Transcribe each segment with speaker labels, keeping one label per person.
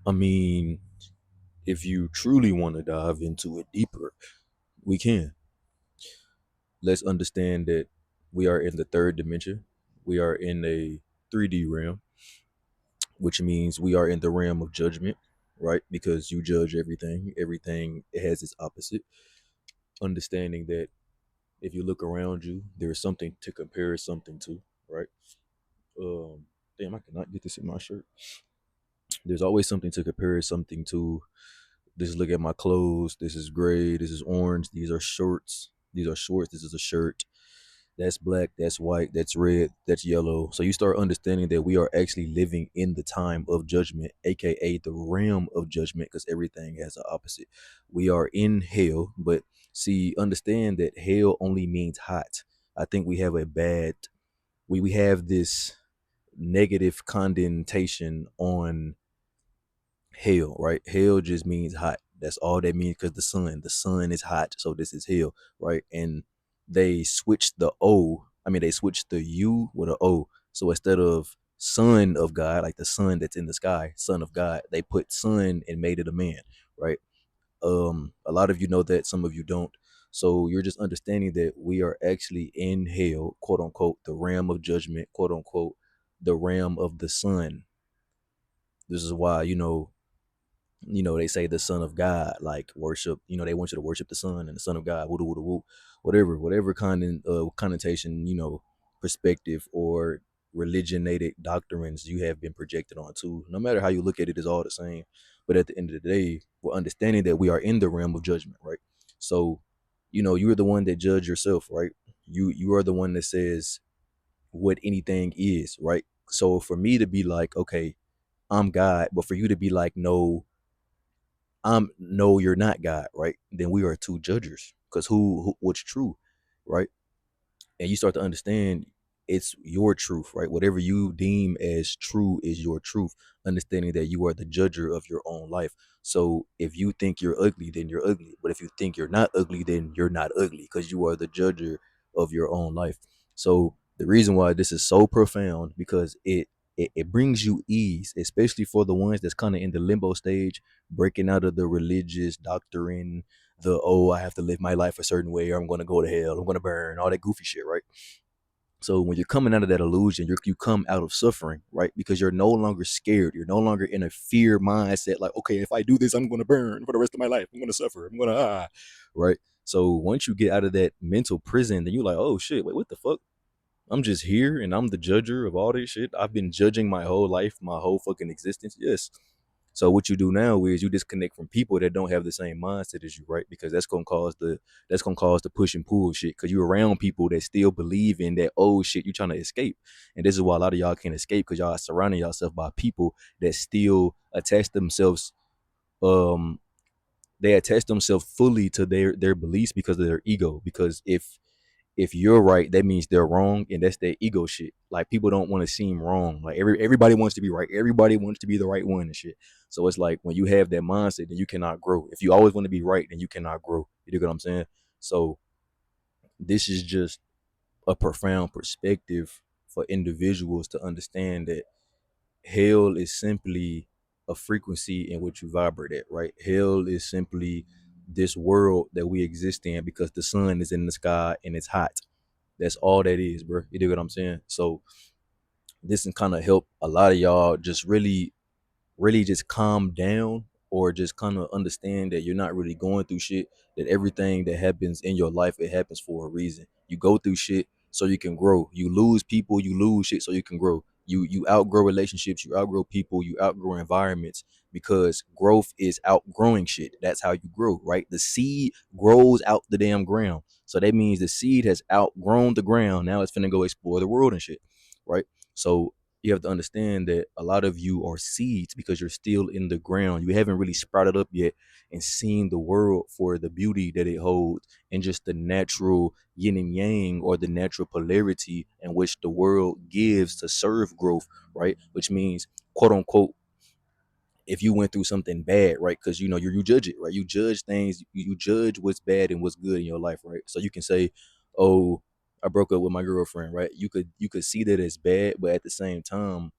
Speaker 1: I mean, if you truly want to dive into it deeper, we can. Let's understand that we are in the third dimension. We are in a 3D realm, which means we are in the realm of judgment, right? Because you judge everything. Everything has its opposite. Understanding that if you look around you, there's something to compare something to, right? Damn, I cannot get this in my shirt. There's always something to compare something to. Just look at my clothes. This is gray. This is orange. These are shorts. These are shorts. This is a shirt. That's black. That's white. That's red. That's yellow. So you start understanding that we are actually living in the time of judgment, aka the realm of judgment, because everything has an opposite. We are in hell, but see, understand that hell only means hot. I think we have a bad we have this negative connotation on hell, right? Hell just means hot. That's all that means because the sun is hot, so this is hell, right? And they switched the O. I mean, they switched the U with an O. So instead of son of God, like the sun that's in the sky, son of God, they put son and made it a man, right? A lot of you know that, some of you don't. So you're just understanding that we are actually in hell, quote unquote, the realm of judgment, quote unquote, the realm of the sun. This is why, they say the son of God, like worship, they want you to worship the son and the son of God, woo woo woo, whatever connotation, perspective or religionated doctrines you have been projected onto. No matter how you look at it, is all the same. But at the end of the day, we're understanding that we are in the realm of judgment, right? So, you're the one that judge yourself, right? You are the one that says what anything is, right? So for me to be like, okay, I'm God, but for you to be like, no, you're not God, right? Then we are two judges. Because who what's true, right? And you start to understand it's your truth, right? Whatever you deem as true is your truth, understanding that you are the judger of your own life. So if you think you're ugly, then you're ugly. But if you think you're not ugly, then you're not ugly because you are the judger of your own life. So the reason why this is so profound because it brings you ease, especially for the ones that's kind of in the limbo stage, breaking out of the religious doctrine, the I have to live my life a certain way or I'm gonna go to hell, I'm gonna burn, all that goofy shit, right? So when you're coming out of that illusion, you come out of suffering, right? Because you're no longer scared. You're no longer in a fear mindset, like, okay, if I do this, I'm gonna burn for the rest of my life. I'm gonna suffer. I'm gonna right? So once you get out of that mental prison, then you're like, oh shit, wait, what the fuck? I'm just here and I'm the judger of all this shit. I've been judging my whole life, my whole fucking existence. Yes. So what you do now is you disconnect from people that don't have the same mindset as you, right? Because that's gonna cause the push and pull shit. Because you're around people that still believe in that old shit you're trying to escape, and this is why a lot of y'all can't escape because y'all are surrounding yourself by people that still attach themselves. Um, they attach themselves fully to their beliefs because of their ego. Because if you're right, that means they're wrong, and that's their ego shit. Like people don't want to seem wrong. Like everybody wants to be right. Everybody wants to be the right one and shit. So it's like when you have that mindset, then you cannot grow. If you always want to be right, then you cannot grow. You know what I'm saying? So this is just a profound perspective for individuals to understand that hell is simply a frequency in which you vibrate at, right? Hell is simply this world that we exist in because the sun is in the sky and it's hot. That's all that is, bro. You dig what I'm saying? So this can kind of help a lot of y'all just really just calm down or just kind of understand that you're not really going through shit, that everything that happens in your life, it happens for a reason. You go through shit so you can grow. You lose people, you lose shit so you can grow. You outgrow relationships, you outgrow people, you outgrow environments because growth is outgrowing shit. That's how you grow, right? The seed grows out the damn ground. So that means the seed has outgrown the ground. Now it's finna go explore the world and shit, right? So you have to understand that a lot of you are seeds because you're still in the ground. You haven't really sprouted up yet and seen the world for the beauty that it holds and just the natural yin and yang or the natural polarity in which the world gives to serve growth, right? Which means, quote unquote, if you went through something bad, right? Because you judge it, right? You judge things, you judge what's bad and what's good in your life, right? So you can say, oh, I broke up with my girlfriend, right? You could see that as bad, but at the same time,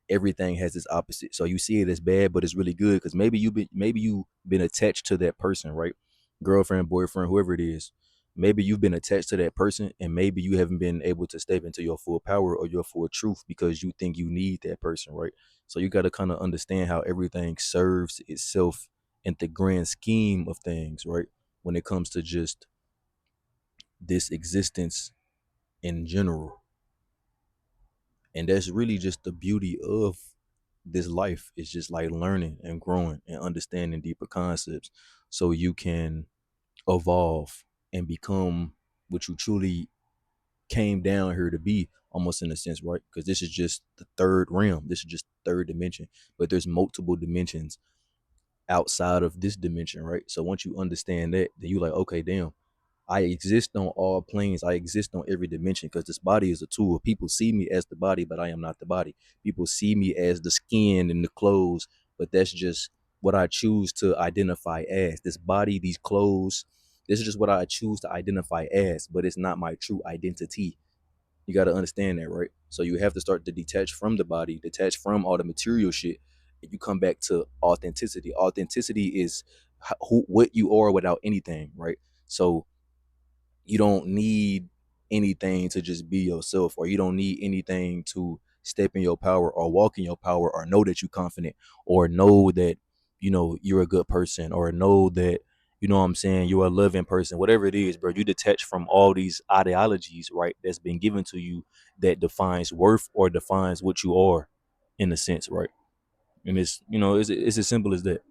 Speaker 1: everything has its opposite. So you see it as bad, but it's really good because maybe you've been attached to that person, right? Girlfriend, boyfriend, whoever it is. Maybe you've been attached to that person, and maybe you haven't been able to step into your full power or your full truth because you think you need that person, right? So you got to kind of understand how everything serves itself in the grand scheme of things, right? When it comes to just this existence in general. And that's really just the beauty of this life. It's just like learning and growing and understanding deeper concepts so you can evolve and become what you truly came down here to be, almost in a sense, right? Because this is just the third realm. This is just third dimension, but there's multiple dimensions outside of this dimension, right? So once you understand that, then you like, okay, damn, I exist on all planes. I exist on every dimension because this body is a tool. People see me as the body, but I am not the body. People see me as the skin and the clothes, but that's just what I choose to identify as. This body, these clothes, this is just what I choose to identify as, but it's not my true identity. You got to understand that, right? So you have to start to detach from the body, detach from all the material shit, and you come back to authenticity. Authenticity is what you are without anything, right? So you don't need anything to just be yourself, or you don't need anything to step in your power or walk in your power or know that you're confident or know that you're a good person or know that what I'm saying, you're a loving person, whatever it is, bro. You detach from all these ideologies, right, that's been given to you that defines worth or defines what you are in a sense, right? And it's as simple as that.